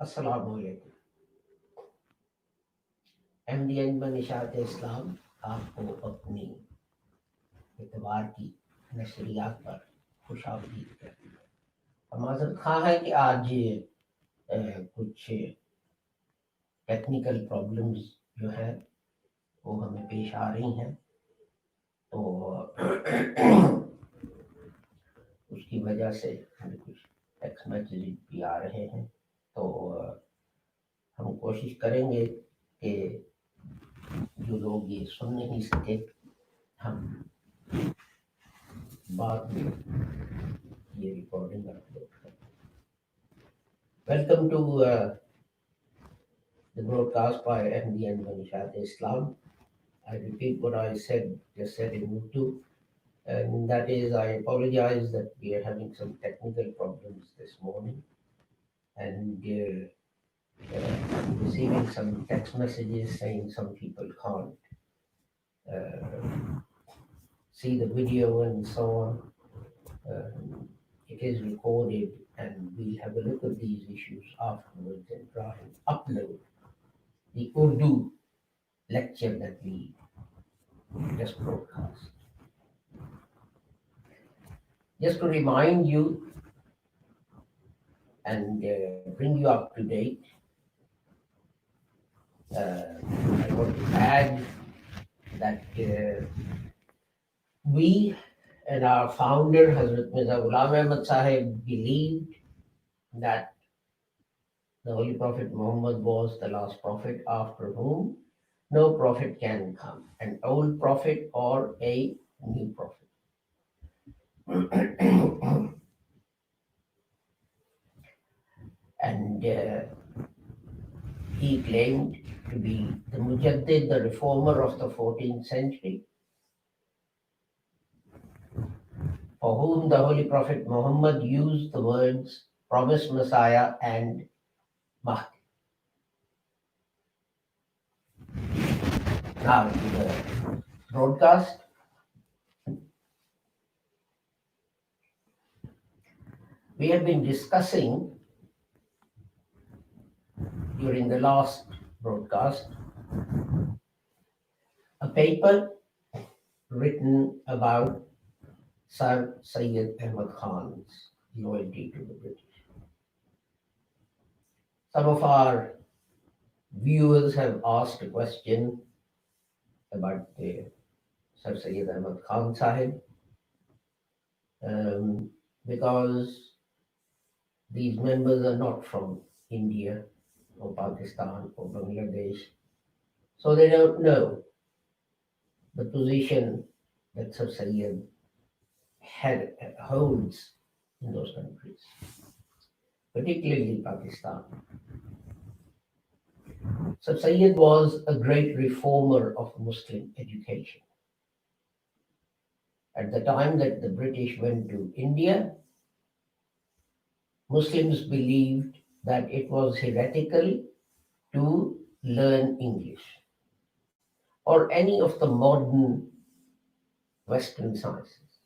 अस्सलाम वालेकुम। इंडियन मनीषात इस्लाम आपको अपनी इतवार की नशरियात पर खुशामदीद करती है। हम माजरत खां है कि आज कुछ टेक्निकल प्रॉब्लम्स जो है वो हमें पेश आ रही हैं, तो उसकी वजह से हमें कुछ टेक्स्ट मैसेज भी आ रहे हैं। तो हम कोशिश करेंगे कि जो लोग ये सुन नहीं सके, हम बाद में ये रिकॉर्डिंग अपलोड करें। Welcome to the broadcast by Indian Mutiny Islam. I repeat what I just said in Urdu, and that is, I apologize that we are having some technical problems this morning, and receiving some text messages saying some people can't see the video and so on. It is recorded, and we'll have a look at these issues afterwards and try and upload the Urdu lecture that we just broadcast. Just to remind you and bring you up to date, I want to add that we and our founder, Hazrat Mirza Ghulam Ahmad Sahib, believed that the Holy Prophet Muhammad was the last prophet after whom no prophet can come, an old prophet or a new prophet. And he claimed to be the Mujaddid, the reformer of the 14th century, for whom the Holy Prophet Muhammad used the words promised Messiah and Mahdi. Now to the broadcast. We have been discussing during the last broadcast a paper written about Sir Syed Ahmad Khan's loyalty to the British. Some of our viewers have asked a question about Sir Syed Ahmad Khan Sahib, because these members are not from India or Pakistan or Bangladesh, so they don't know the position that Sir Syed holds in those countries, particularly Pakistan. Sir Syed was a great reformer of Muslim education. At the time that the British went to India, Muslims believed that it was heretical to learn English or any of the modern Western sciences.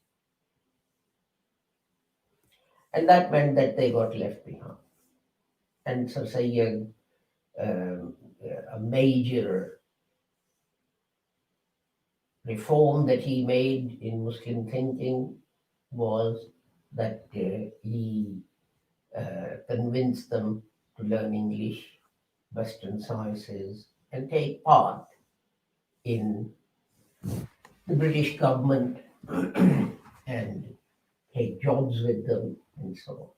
And that meant that they got left behind. And Sir Syed, a major reform that he made in Muslim thinking was that he convinced them to learn English, Western sciences, and take part in the British government and take jobs with them and so on.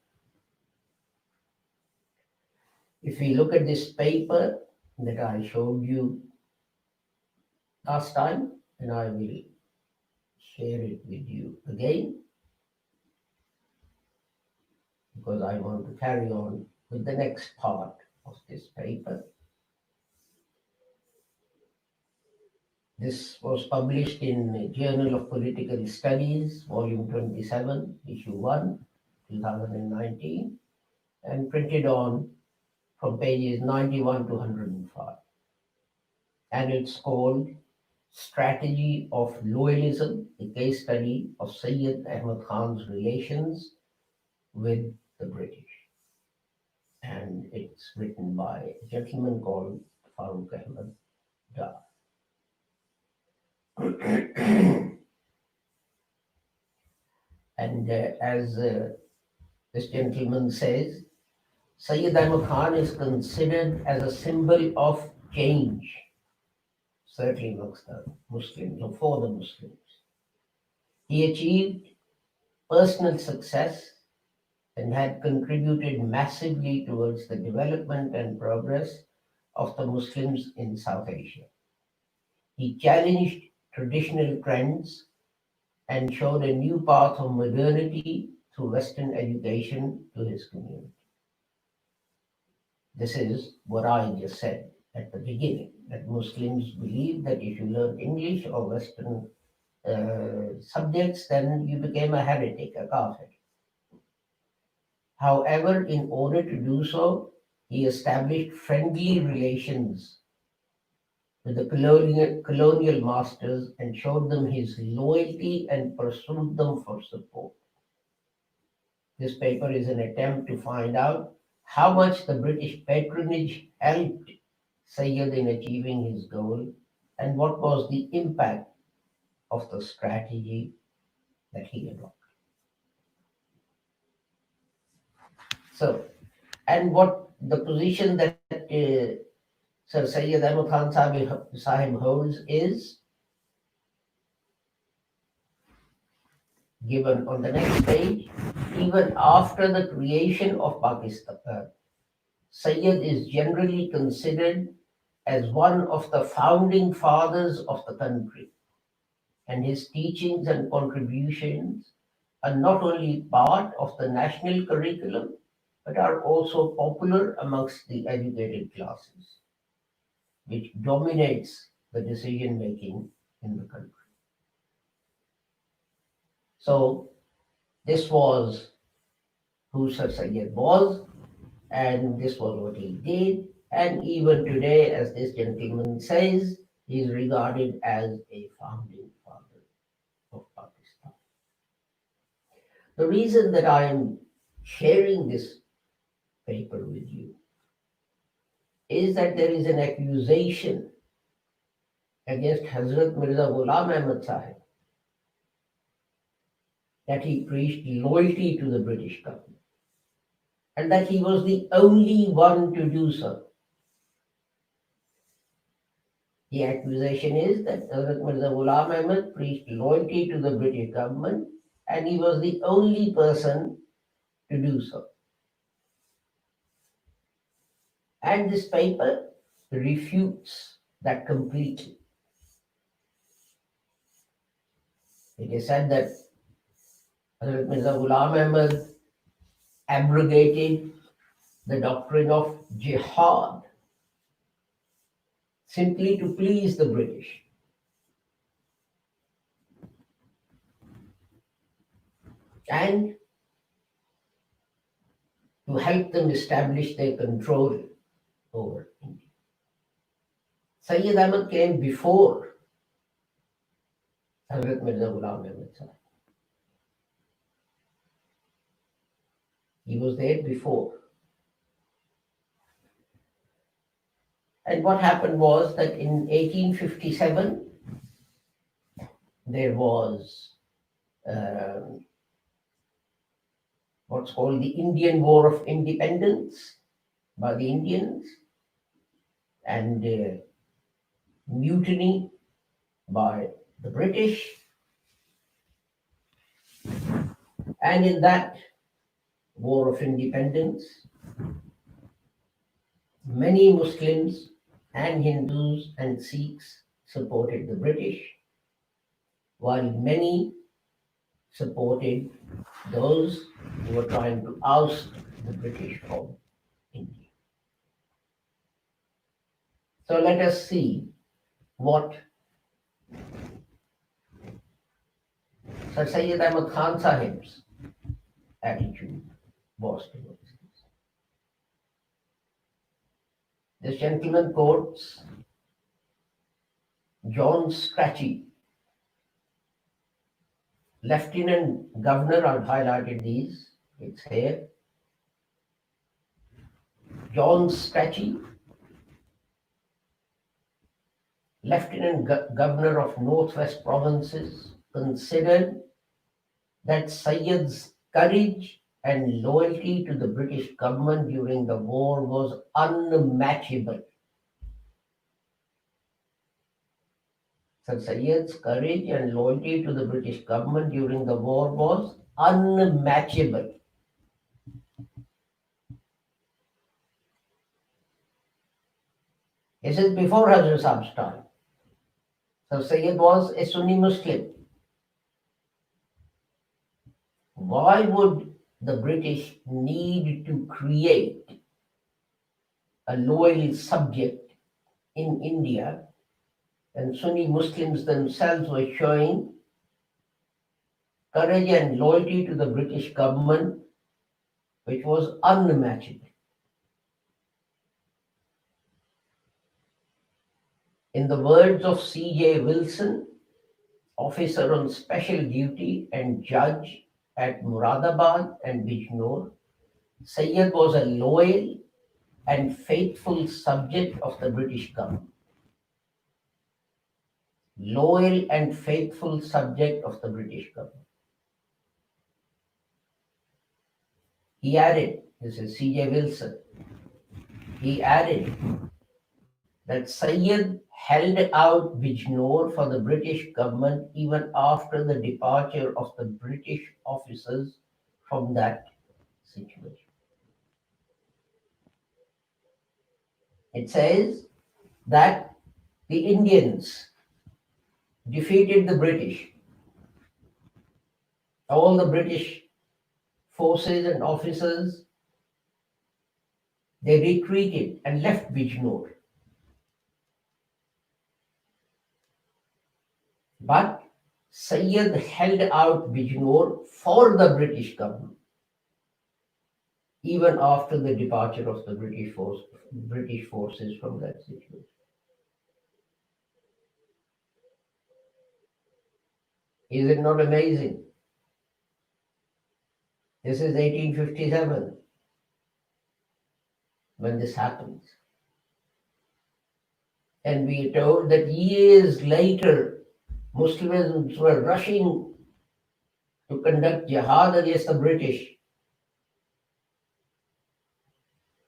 If we look at this paper that I showed you last time, and I will share it with you again, because I want to carry on with the next part of this paper. This was published in Journal of Political Studies, volume 27, issue 1, 2019, and printed on from pages 91 to 105. And it's called Strategy of Loyalism, a case study of Syed Ahmad Khan's relations with the British. And it's written by a gentleman called Farooq Ahmad Dar. And as this gentleman says, Syed Ahmad Khan is considered as a symbol of change, certainly amongst the Muslims or for the Muslims. He achieved personal success and had contributed massively towards the development and progress of the Muslims in South Asia. He challenged traditional trends and showed a new path of modernity through Western education to his community. This is what I just said at the beginning, that Muslims believe that if you learn English or Western subjects, then you became a heretic, a kafir. However, in order to do so, he established friendly relations with the colonial masters and showed them his loyalty and pursued them for support. This paper is an attempt to find out how much the British patronage helped Syed in achieving his goal and what was the impact of the strategy that he adopted. So, and what the position that Sir Syed Ahmad Khan Sahib holds is given on the next page. Even after the creation of Pakistan, Syed is generally considered as one of the founding fathers of the country, and his teachings and contributions are not only part of the national curriculum but are also popular amongst the educated classes, which dominates the decision making in the country. So, this was who Sir Syed was, and this was what he did. And even today, as this gentleman says, he is regarded as a founding father of Pakistan. The reason that I am sharing this paper with you is that there is an accusation against Hazrat Mirza Ghulam Ahmad Sahib that he preached loyalty to the British government and that he was the only one to do so. The accusation is that Hazrat Mirza Ghulam Ahmad preached loyalty to the British government and he was the only person to do so. And this paper refutes that completely. It is said that Hazrat Mirza Ghulam Ahmad abrogated the doctrine of jihad simply to please the British. And to help them establish their control over India. Syed Ahmad came before Hazrat Mirza Ghulam Ahmad Sahib. He was there before. And what happened was that in 1857, there was what's called the Indian War of Independence by the Indians, and mutiny by the British. And in that War of Independence, many Muslims and Hindus and Sikhs supported the British, while many supported those who were trying to oust the British from India. So let us see what Sir Syed Ahmad Khan Sahib's attitude was towards this. This gentleman quotes John Strachey, Lieutenant Governor, I've highlighted these, it's here. John Strachey, Governor of Northwest Provinces, considered that Syed's courage and loyalty to the British government during the war was unmatchable. So Syed's courage and loyalty to the British government during the war was unmatchable. This is before Hazrat Saab's time. So Syed was a Sunni Muslim. Why would the British need to create a loyal subject in India, and Sunni Muslims themselves were showing courage and loyalty to the British government, which was unmatchable? In the words of C.J. Wilson, officer on special duty and judge at Muradabad and Bijnor, Syed was a loyal and faithful subject of the British government. Loyal and faithful subject of the British government. He added, this is C.J. Wilson, he added that Syed held out Bijnor for the British government even after the departure of the British officers from that situation. It says that the Indians defeated the British. All the British forces and officers, they retreated and left Bijnor. But Syed held out Bijnor for the British government, even after the departure of the British forces from that situation. Is it not amazing? This is 1857 when this happens. And we are told that years later, Muslims were rushing to conduct jihad against the British.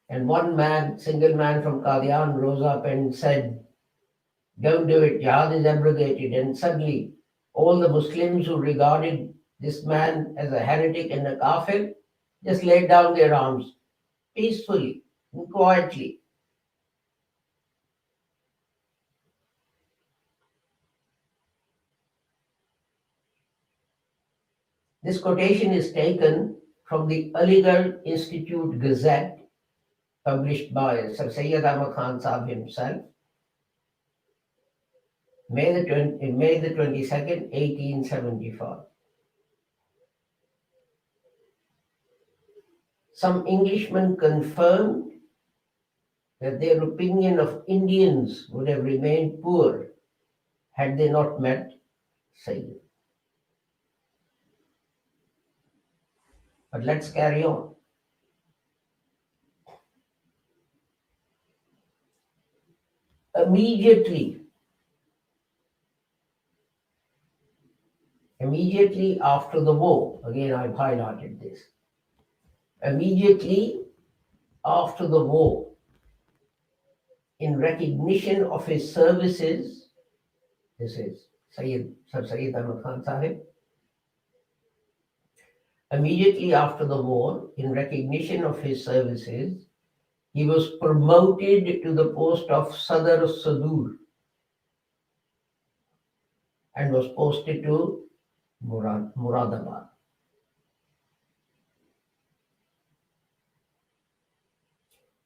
And one man, single man from Qadian, rose up and said, "Don't do it, jihad is abrogated." And suddenly, all the Muslims who regarded this man as a heretic and a kafir just laid down their arms peacefully and quietly. This quotation is taken from the Aligarh Institute Gazette, published by Sir Syed Ahmad Khan Sahib himself, May the 22nd, 1875. Some Englishmen confirmed that their opinion of Indians would have remained poor had they not met Syed. But let's carry on. Immediately after the war, again I've highlighted this, immediately after the war, in recognition of his services, this is Sir Syed Ahmad Khan Sahib, immediately after the war, in recognition of his services, he was promoted to the post of Sadr Sadur and was posted to Muradabad.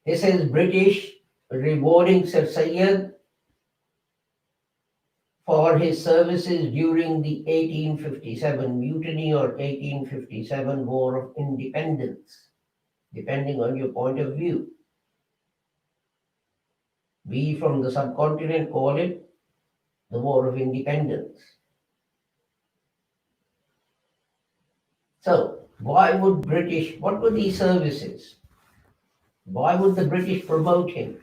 This is British rewarding Sir Syed for his services during the 1857 mutiny or 1857 War of Independence, depending on your point of view. We from the subcontinent call it the War of Independence. So, what were these services? Why would the British promote him?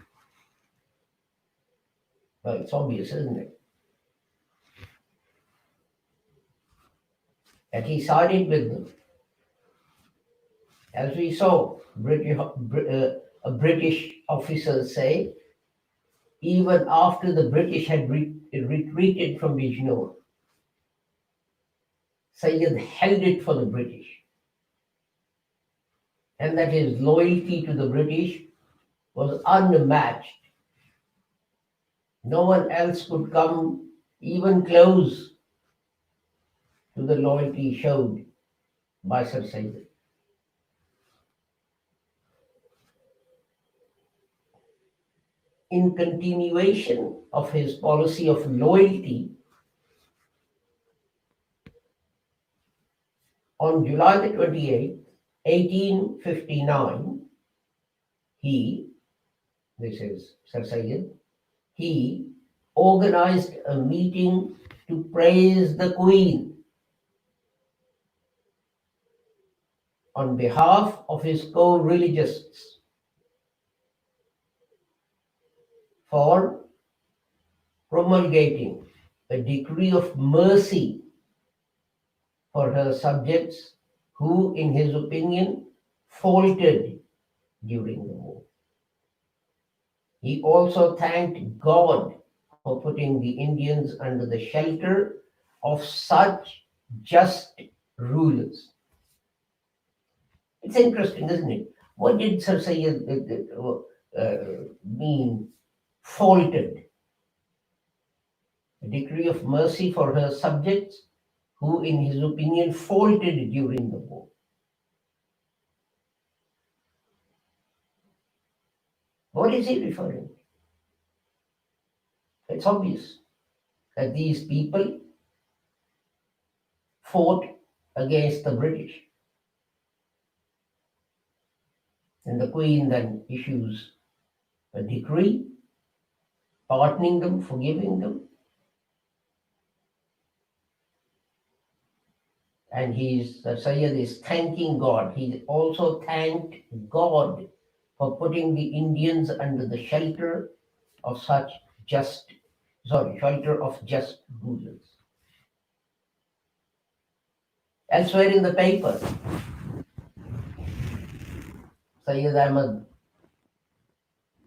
Well, it's obvious, isn't it? That he sided with them. As we saw, a British officer say, even after the British had retreated from Bijnor, Syed held it for the British, and that his loyalty to the British was unmatched. No one else could come even close to the loyalty showed by Sir Syed. In continuation of his policy of loyalty, on July the 28th, 1859, this is Sir Syed, he organized a meeting to praise the Queen on behalf of his co-religionists for promulgating a decree of mercy for her subjects who, in his opinion, faltered during the war. He also thanked God for putting the Indians under the shelter of such just rulers. It's interesting, isn't it? What did Sir Syed mean, faltered? A decree of mercy for her subjects who, in his opinion, faltered during the war. What is he referring to? It's obvious that these people fought against the British. And the Queen then issues a decree pardoning them, forgiving them. And Sir Syed is thanking God. He also thanked God for putting the Indians under the shelter of just rulers. Elsewhere in the paper, Syed Ahmad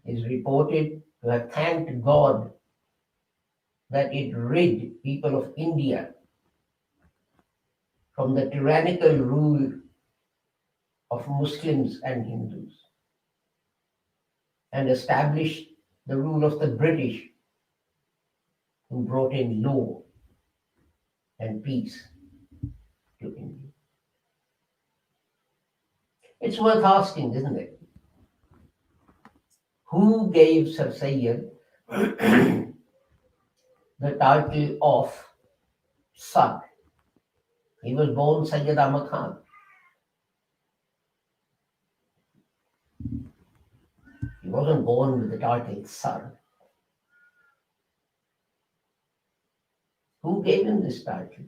is reported to have thanked God that it rid people of India from the tyrannical rule of Muslims and Hindus and established the rule of the British, who brought in law and peace to India. It's worth asking, isn't it? Who gave Sir Syed the title of Sar? He was born Syed Ahmad Khan. He wasn't born with the title Sar. Who gave him this title?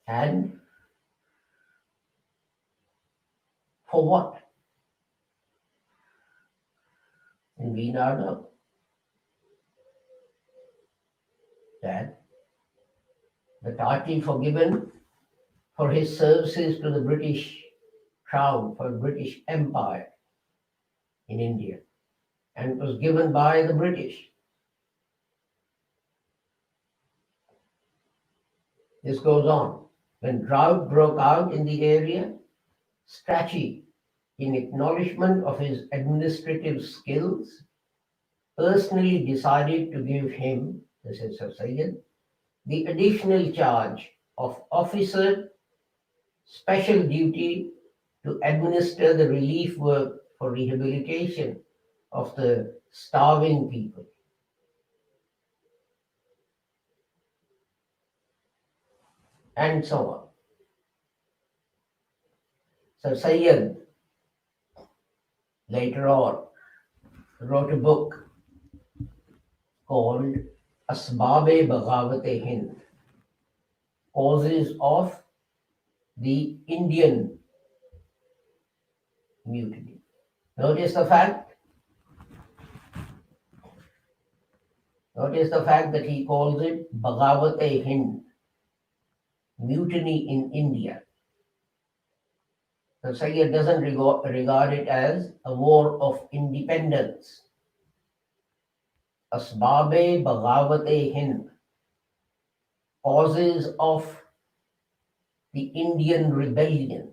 And for what? And we now know that the title forgiven for his services to the British Crown, for the British Empire in India, and it was given by the British. This goes on. When drought broke out in the area, Strachey, in acknowledgement of his administrative skills, personally decided to give him, this is Sir Syed, the additional charge of officer special duty to administer the relief work for rehabilitation of the starving people. And so on. Sir Syed later on wrote a book called Asbab-e Baghawat-e Hind, causes of the Indian Mutiny. Notice the fact that he calls it Baghawat-e Hind, mutiny in India. So Syed doesn't regard it as a war of independence. Asbab-e Baghawat-e Hind, causes of the Indian rebellion,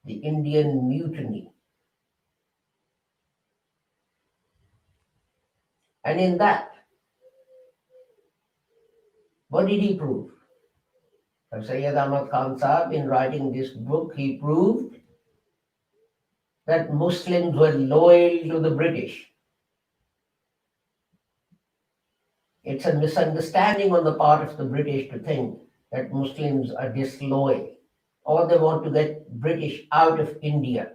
the Indian mutiny. And in that, what did he prove? So Syed Ahmad Khan Sahib, in writing this book, he proved that Muslims were loyal to the British. It's a misunderstanding on the part of the British to think that Muslims are disloyal or they want to get British out of India.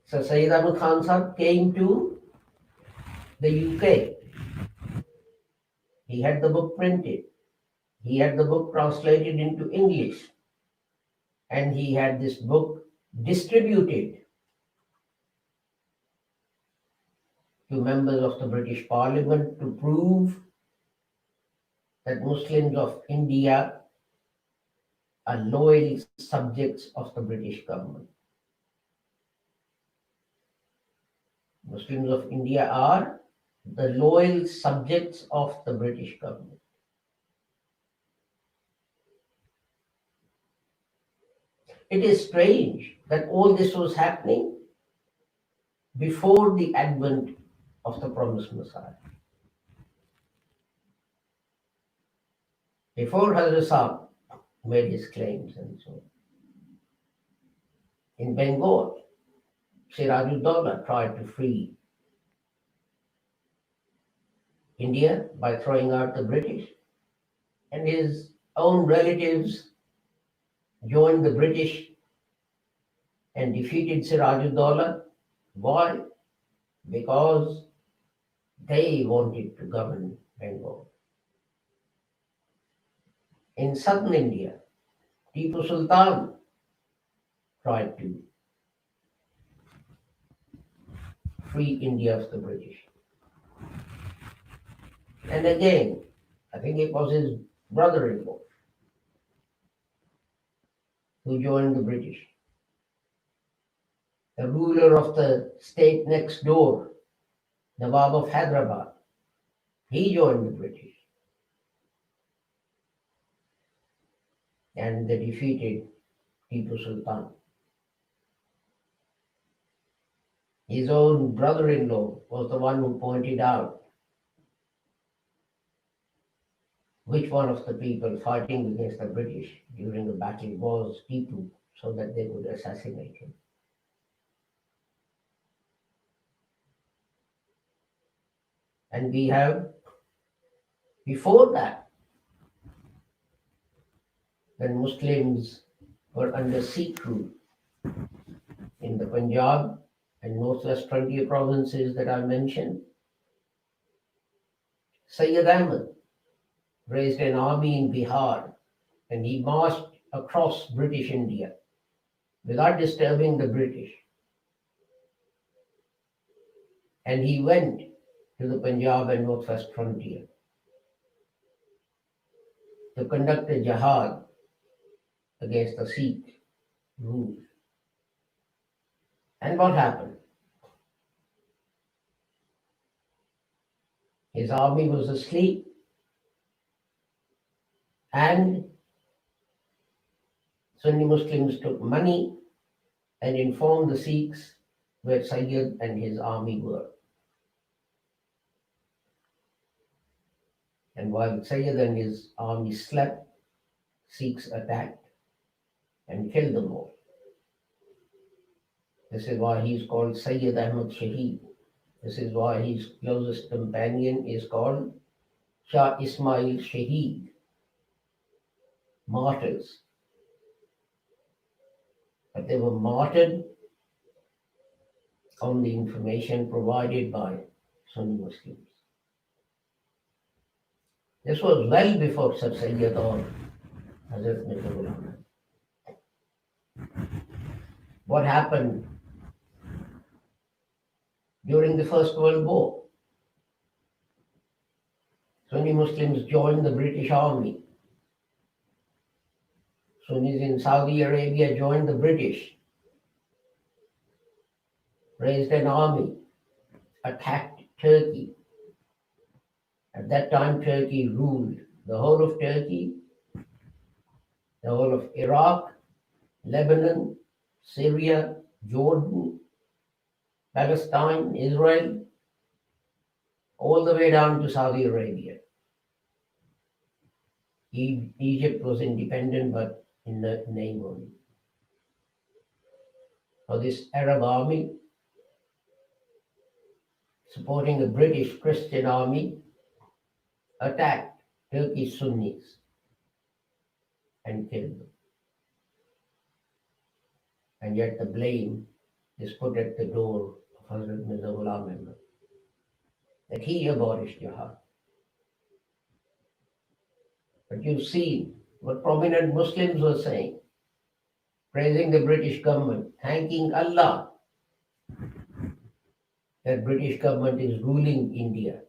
So Syed Ahmad Khan Sahib came to the UK. He had the book printed. He had the book translated into English. And he had this book distributed to members of the British Parliament to prove that Muslims of India are loyal subjects of the British government. Muslims of India are the loyal subjects of the British government. It is strange that all this was happening before the advent of the promised Messiah. Before Hazrat Sahib made his claims and so on. In Bengal, Sirajud-Dowlah tried to free India by throwing out the British, and his own relatives joined the British and defeated Sirajud-Dowlah. Why? Because they wanted to govern Bengal. In southern India, Tipu Sultan tried to free India of the British. And again, I think it was his brother-in-law who joined the British. The ruler of the state next door, Nawab of Hyderabad, he joined the British. And they defeated Tipu Sultan. His own brother-in-law was the one who pointed out which one of the people fighting against the British during the battle was Tipu, so that they could assassinate him. And we have, before that, when Muslims were under Sikh rule in the Punjab and northwest frontier provinces that I mentioned, Syed Ahmad raised an army in Bihar and he marched across British India without disturbing the British. And he went to the Punjab and northwest frontier to conduct a jihad against the Sikh rule. And what happened? His army was asleep, and Sunni Muslims took money and informed the Sikhs where Syed and his army were. And while Syed and his army slept, Sikhs attacked and killed them all. This is why he is called Syed Ahmad Shaheed. This is why his closest companion is called Shah Ismail Shaheed, martyrs. but they were martyred on the information provided by Sunni Muslims. This was well before Sir Syed or Hazrat Mirza Ghulam Ahmad. What happened during the First World War? Sunni Muslims joined the British Army. Sunnis in Saudi Arabia joined the British, raised an army, attacked Turkey. At that time, Turkey ruled the whole of Turkey, the whole of Iraq, Lebanon, Syria, Jordan, Palestine, Israel, all the way down to Saudi Arabia. Egypt was independent, but in the name only. Now, this Arab army, supporting the British Christian army, attacked Turkish Sunnis and killed them. And yet the blame is put at the door of Hazrat Mirza Ghulam Ahmad, that he abolished jihad. But you see what prominent Muslims were saying, praising the British government, thanking Allah that British government is ruling India,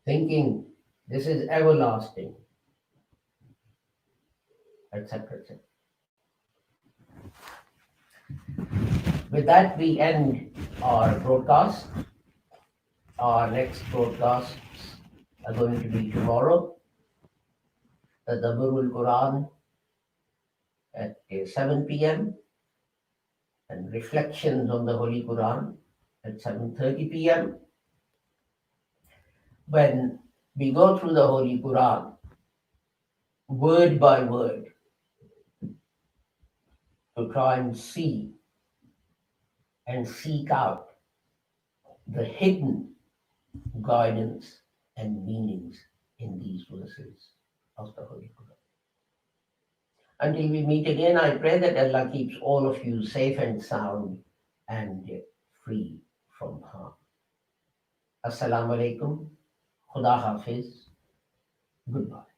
thinking this is everlasting, etc., etc. With that, we end our broadcast. Our next broadcasts are going to be tomorrow, the Daburul Quran at 7 p.m. and reflections on the Holy Quran at 7:30 p.m. When we go through the Holy Quran word by word to try and see and seek out the hidden guidance and meanings in these verses of the Holy Quran. Until we meet again, I pray that Allah keeps all of you safe and sound and free from harm. Assalamu alaikum. Khuda Hafiz. Goodbye.